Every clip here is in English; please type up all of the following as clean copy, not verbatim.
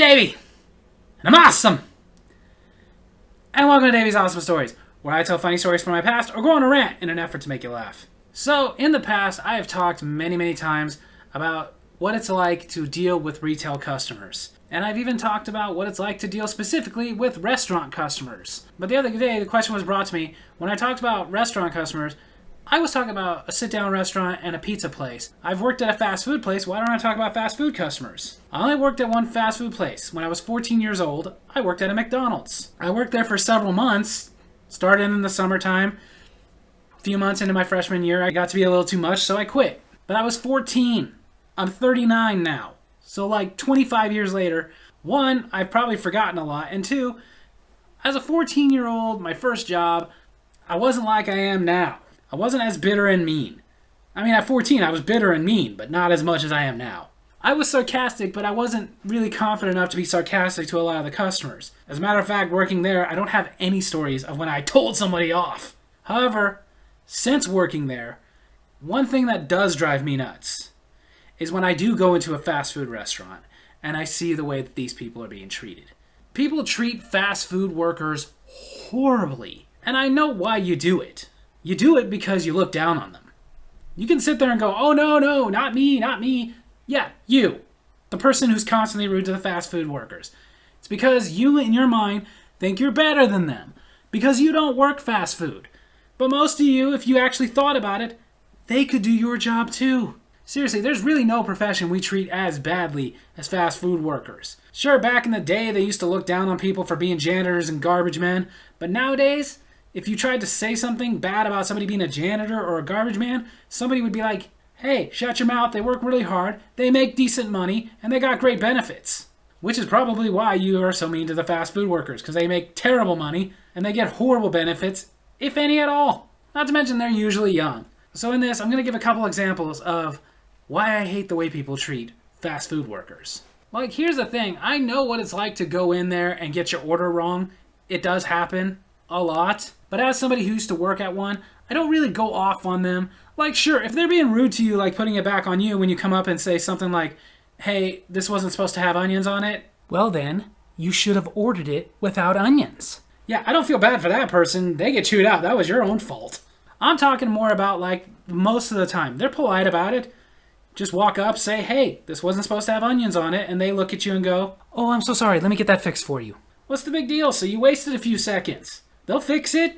Davy, and I'm awesome! And welcome to Davy's Awesome Stories, where I tell funny stories from my past or go on a rant in an effort to make you laugh. So, in the past, I have talked many times about what it's like to deal with retail customers. And I've even talked about what it's like to deal specifically with restaurant customers. But the other day, the question was brought to me, when I talked about restaurant customers, I was talking about a sit-down restaurant and a pizza place. I've worked at a fast food place, why don't I talk about fast food customers? I only worked at one fast food place. When I was 14 years old, I worked at a McDonald's. I worked there for several months, started in the summertime. A few months into my freshman year, I got to be a little too much, so I quit. But I was 14. I'm 39 now. So like 25 years later, one, I've probably forgotten a lot, and two, as a 14-year-old, my first job, I wasn't like I am now. I wasn't as bitter and mean. I mean, at 14, I was bitter and mean, but not as much as I am now. I was sarcastic, but I wasn't really confident enough to be sarcastic to a lot of the customers. As a matter of fact, working there, I don't have any stories of when I told somebody off. However, since working there, one thing that does drive me nuts is when I do go into a fast food restaurant and I see the way that these people are being treated. People treat fast food workers horribly, and I know why you do it. You do it because you look down on them. You can sit there and go, oh no, not me, not me. Yeah, you, the person who's constantly rude to the fast food workers. It's because you, in your mind, think you're better than them, because you don't work fast food. But most of you, if you actually thought about it, they could do your job too. Seriously, there's really no profession we treat as badly as fast food workers. Sure, back in the day, they used to look down on people for being janitors and garbage men, but nowadays, if you tried to say something bad about somebody being a janitor or a garbage man, somebody would be like, hey, shut your mouth, they work really hard, they make decent money, and they got great benefits. Which is probably why you are so mean to the fast food workers, because they make terrible money, and they get horrible benefits, if any at all. Not to mention they're usually young. So in this, I'm going to give a couple examples of why I hate the way people treat fast food workers. Like, here's the thing. I know what it's like to go in there and get your order wrong. It does happen a lot. But as somebody who used to work at one, I don't really go off on them. Like, sure, if they're being rude to you, like putting it back on you when you come up and say something like, hey, this wasn't supposed to have onions on it. Well then, you should have ordered it without onions. Yeah, I don't feel bad for that person. They get chewed out. That was your own fault. I'm talking more about, like, most of the time. They're polite about it. Just walk up, say, hey, this wasn't supposed to have onions on it, and they look at you and go, oh, I'm so sorry, let me get that fixed for you. What's the big deal? So you wasted a few seconds. They'll fix it.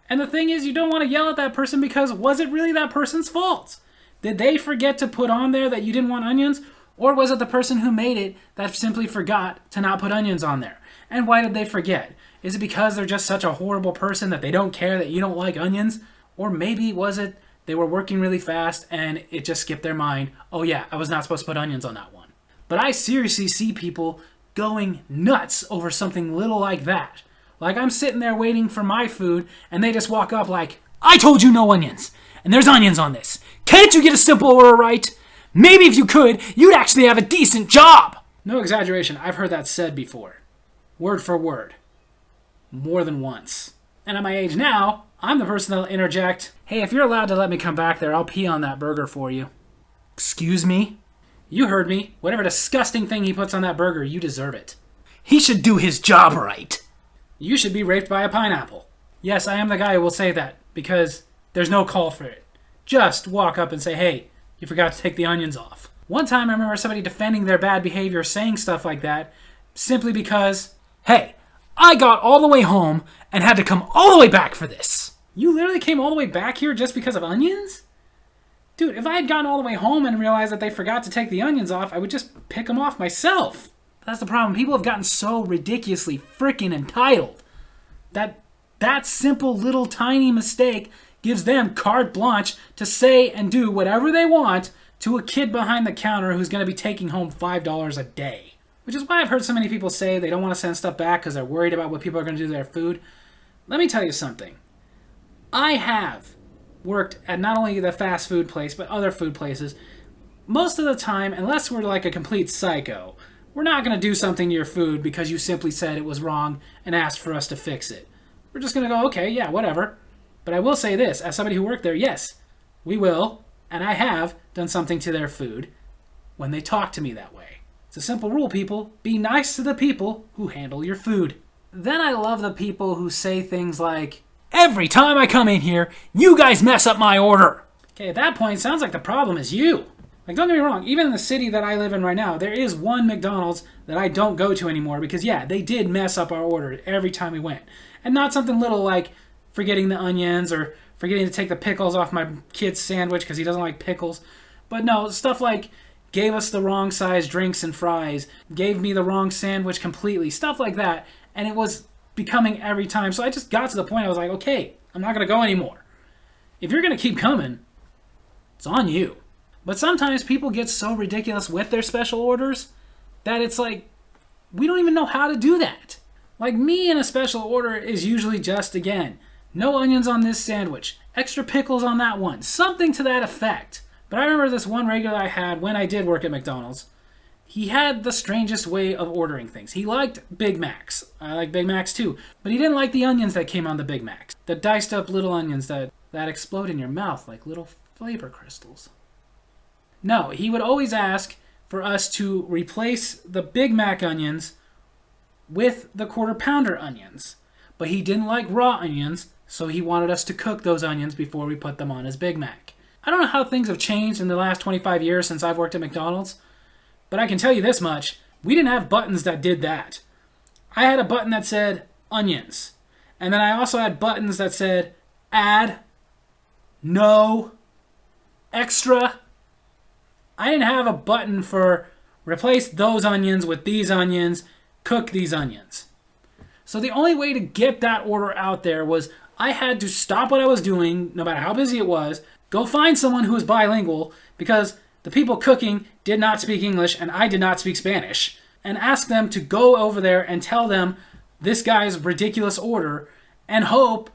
And the thing is, you don't want to yell at that person because was it really that person's fault? Did they forget to put on there that you didn't want onions? Or was it the person who made it that simply forgot to not put onions on there? And why did they forget? Is it because they're just such a horrible person that they don't care that you don't like onions? Or maybe was it they were working really fast and it just skipped their mind. Oh yeah, I was not supposed to put onions on that one. But I seriously see people going nuts over something little like that. Like I'm sitting there waiting for my food and they just walk up like, I told you no onions. And there's onions on this. Can't you get a simple order right? Maybe if you could, you'd actually have a decent job. No exaggeration, I've heard that said before. Word for word. More than once. And at my age now, I'm the person that'll interject, hey, if you're allowed to let me come back there, I'll pee on that burger for you. Excuse me? You heard me. Whatever disgusting thing he puts on that burger, you deserve it. He should do his job right. You should be raped by a pineapple. Yes, I am the guy who will say that, because there's no call for it. Just walk up and say, hey, you forgot to take the onions off. One time I remember somebody defending their bad behavior saying stuff like that, simply because, hey, I got all the way home and had to come all the way back for this. You literally came all the way back here just because of onions? Dude, if I had gotten all the way home and realized that they forgot to take the onions off, I would just pick them off myself. That's the problem. People have gotten so ridiculously freaking entitled that simple little tiny mistake gives them carte blanche to say and do whatever they want to a kid behind the counter who's going to be taking home $5 a day. Which is why I've heard so many people say they don't want to send stuff back because they're worried about what people are going to do to their food. Let me tell you something. I have worked at not only the fast food place, but other food places. Most of the time, unless we're like a complete psycho, we're not going to do something to your food because you simply said it was wrong and asked for us to fix it. We're just going to go, okay, yeah, whatever. But I will say this, as somebody who worked there, yes, we will, and I have done something to their food when they talk to me that way. It's It's a simple rule, people. Be nice to the people who handle your food. Then I love the people who say things like, every time I come in here, you guys mess up my order. Okay, at that point, it sounds like the problem is you. Like, don't get me wrong, even in the city that I live in right now, there is one McDonald's that I don't go to anymore because, yeah, they did mess up our order every time we went. And not something little like forgetting the onions or forgetting to take the pickles off my kid's sandwich because he doesn't like pickles. But no, stuff like gave us the wrong size drinks and fries, gave me the wrong sandwich completely, stuff like that. And it was becoming every time. So I just got to the point I was like, okay, I'm not going to go anymore. If you're going to keep coming, it's on you. But sometimes people get so ridiculous with their special orders that it's like, we don't even know how to do that. Like me in a special order is usually just, again, no onions on this sandwich, extra pickles on that one, something to that effect. But I remember this one regular I had when I did work at McDonald's. He had the strangest way of ordering things. He liked Big Macs. I like Big Macs too. But he didn't like the onions that came on the Big Macs. The diced up little onions that explode in your mouth like little flavor crystals. No, he would always ask for us to replace the Big Mac onions with the Quarter Pounder onions. But he didn't like raw onions, so he wanted us to cook those onions before we put them on his Big Mac. I don't know how things have changed in the last 25 years since I've worked at McDonald's, but I can tell you this much. We didn't have buttons that did that. I had a button that said onions. And then I also had buttons that said add, no, extra. I didn't have a button for replace those onions with these onions, cook these onions. So the only way to get that order out there was I had to stop what I was doing, no matter how busy it was, go find someone who was bilingual because the people cooking did not speak English and I did not speak Spanish, and ask them to go over there and tell them this guy's ridiculous order and hope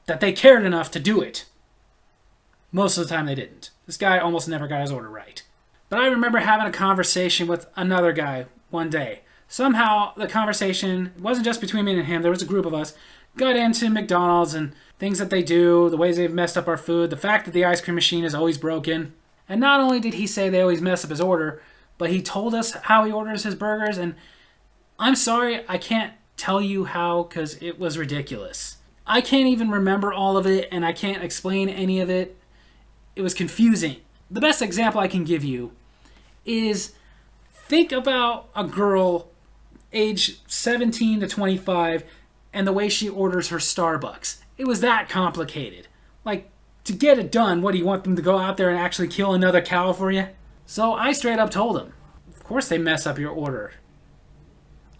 that they cared enough to do it. Most of the time they didn't. This guy almost never got his order right. But I remember having a conversation with another guy one day. Somehow the conversation wasn't just between me and him, there was a group of us, got into McDonald's and things that they do, the ways they've messed up our food, the fact that the ice cream machine is always broken. And not only did he say they always mess up his order, but he told us how he orders his burgers, and I'm sorry, I can't tell you how because it was ridiculous. I can't even remember all of it, and I can't explain any of it. It was confusing. The best example I can give you is think about a girl age 17 to 25 and the way she orders her Starbucks. It was that complicated. Like, to get it done, what, do you want them to go out there and actually kill another cow for you? So I straight up told him, of course they mess up your order.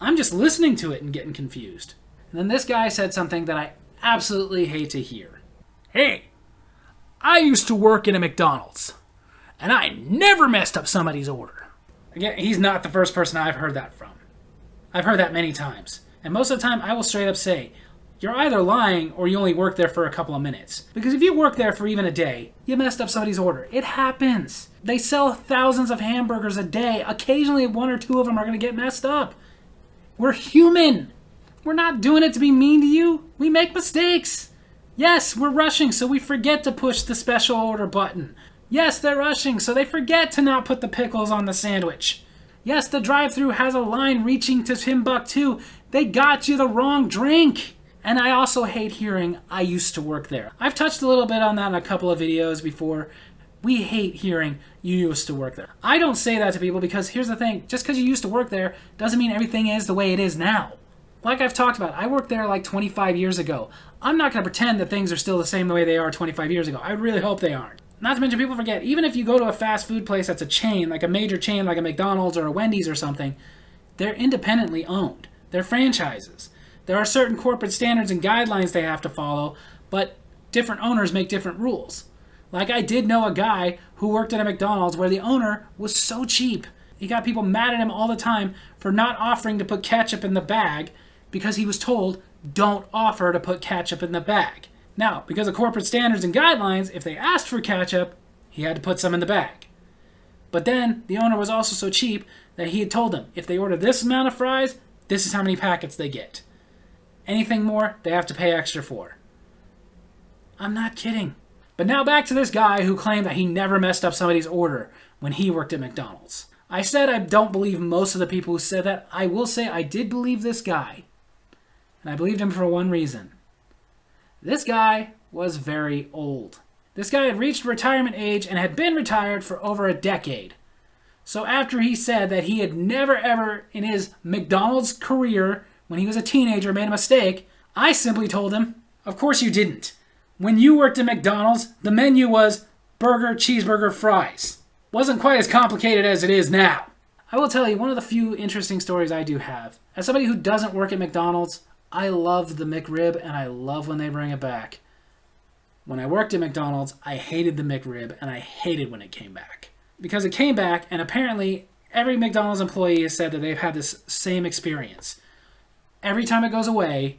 I'm just listening to it and getting confused. And then this guy said something that I absolutely hate to hear. Hey, I used to work in a McDonald's, and I never messed up somebody's order. Again, he's not the first person I've heard that from. I've heard that many times. And most of the time, I will straight up say, you're either lying or you only work there for a couple of minutes. Because if you work there for even a day, you messed up somebody's order. It happens. They sell thousands of hamburgers a day. Occasionally, one or two of them are going to get messed up. We're human. We're not doing it to be mean to you. We make mistakes. Yes, we're rushing, so we forget to push the special order button. Yes, they're rushing, so they forget to not put the pickles on the sandwich. Yes, the drive-thru has a line reaching to Timbuktu. They got you the wrong drink. And I also hate hearing, I used to work there. I've touched a little bit on that in a couple of videos before. We hate hearing, you used to work there. I don't say that to people because here's the thing. Just because you used to work there doesn't mean everything is the way it is now. Like I've talked about, I worked there like 25 years ago. I'm not going to pretend that things are still the same the way they are 25 years ago. I really hope they aren't. Not to mention, people forget, even if you go to a fast food place that's a chain, like a major chain like a McDonald's or a Wendy's or something, they're independently owned. They're franchises. There are certain corporate standards and guidelines they have to follow, but different owners make different rules. Like I did know a guy who worked at a McDonald's where the owner was so cheap. He got people mad at him all the time for not offering to put ketchup in the bag because he was told, don't offer to put ketchup in the bag. Now, because of corporate standards and guidelines, if they asked for ketchup, he had to put some in the bag. But then, the owner was also so cheap that he had told them, if they order this amount of fries, this is how many packets they get. Anything more, they have to pay extra for. I'm not kidding. But now back to this guy who claimed that he never messed up somebody's order when he worked at McDonald's. I said I don't believe most of the people who said that. I will say I did believe this guy. And I believed him for one reason. This guy was very old. This guy had reached retirement age and had been retired for over a decade. So after he said that he had never ever in his McDonald's career, when he was a teenager, made a mistake, I simply told him, of course you didn't. When you worked at McDonald's, the menu was burger, cheeseburger, fries. Wasn't quite as complicated as it is now. I will tell you one of the few interesting stories I do have. As somebody who doesn't work at McDonald's, I love the McRib and I love when they bring it back. When I worked at McDonald's, I hated the McRib and I hated when it came back. Because it came back and apparently every McDonald's employee has said that they've had this same experience. Every time it goes away,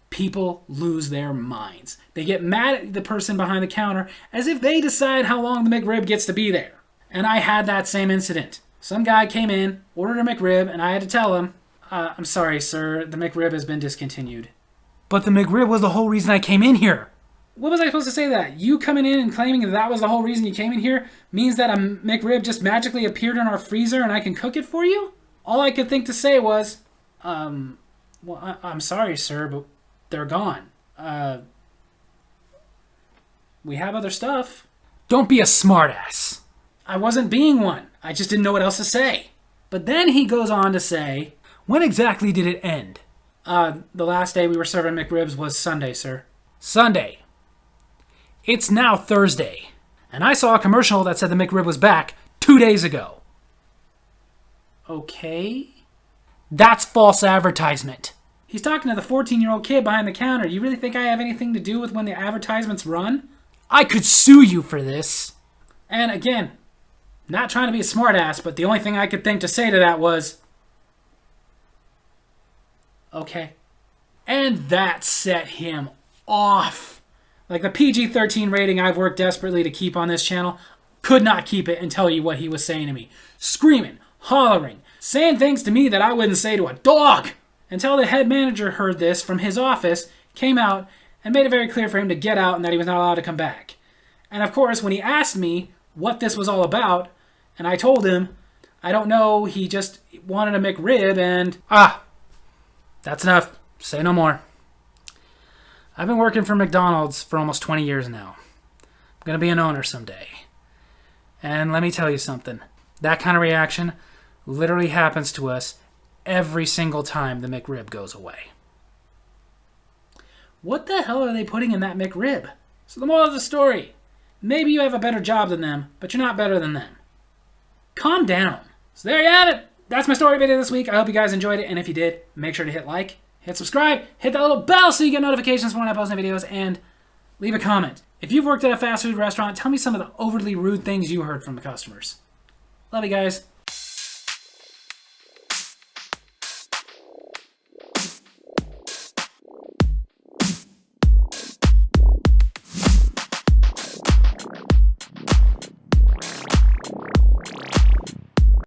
people lose their minds. They get mad at the person behind the counter as if they decide how long the McRib gets to be there. And I had that same incident. Some guy came in, ordered a McRib, and I had to tell him, I'm sorry, sir, the McRib has been discontinued. But the McRib was the whole reason I came in here. What was I supposed to say that? You coming in and claiming that that was the whole reason you came in here means that a McRib just magically appeared in our freezer and I can cook it for you? All I could think to say was, well, I'm sorry, sir, but they're gone. We have other stuff. Don't be a smartass. I wasn't being one. I just didn't know what else to say. But then he goes on to say, when exactly did it end? The last day we were serving McRibs was Sunday, sir. Sunday. It's now Thursday. And I saw a commercial that said the McRib was back 2 days ago. Okay. That's false advertisement. He's talking to the 14-year-old kid behind the counter. You really think I have anything to do with when the advertisements run? I could sue you for this. And again, not trying to be a smartass, but the only thing I could think to say to that was, okay. And that set him off. Like the PG-13 rating I've worked desperately to keep on this channel, could not keep it and tell you what he was saying to me. Screaming, hollering, saying things to me that I wouldn't say to a dog. Until the head manager heard this from his office, came out, and made it very clear for him to get out and that he was not allowed to come back. And of course, when he asked me what this was all about, and I told him, I don't know, he just wanted a McRib and... that's enough. Say no more. I've been working for McDonald's for almost 20 years now. I'm going to be an owner someday. And let me tell you something. That kind of reaction literally happens to us every single time the McRib goes away. What the hell are they putting in that McRib? So the moral of the story, maybe you have a better job than them, but you're not better than them. Calm down. So there you have it. That's my story video this week. I hope you guys enjoyed it, and if you did, make sure to hit like, hit subscribe, hit that little bell so you get notifications for when I post new videos, and leave a comment. If you've worked at a fast food restaurant, tell me some of the overly rude things you heard from the customers. Love you guys.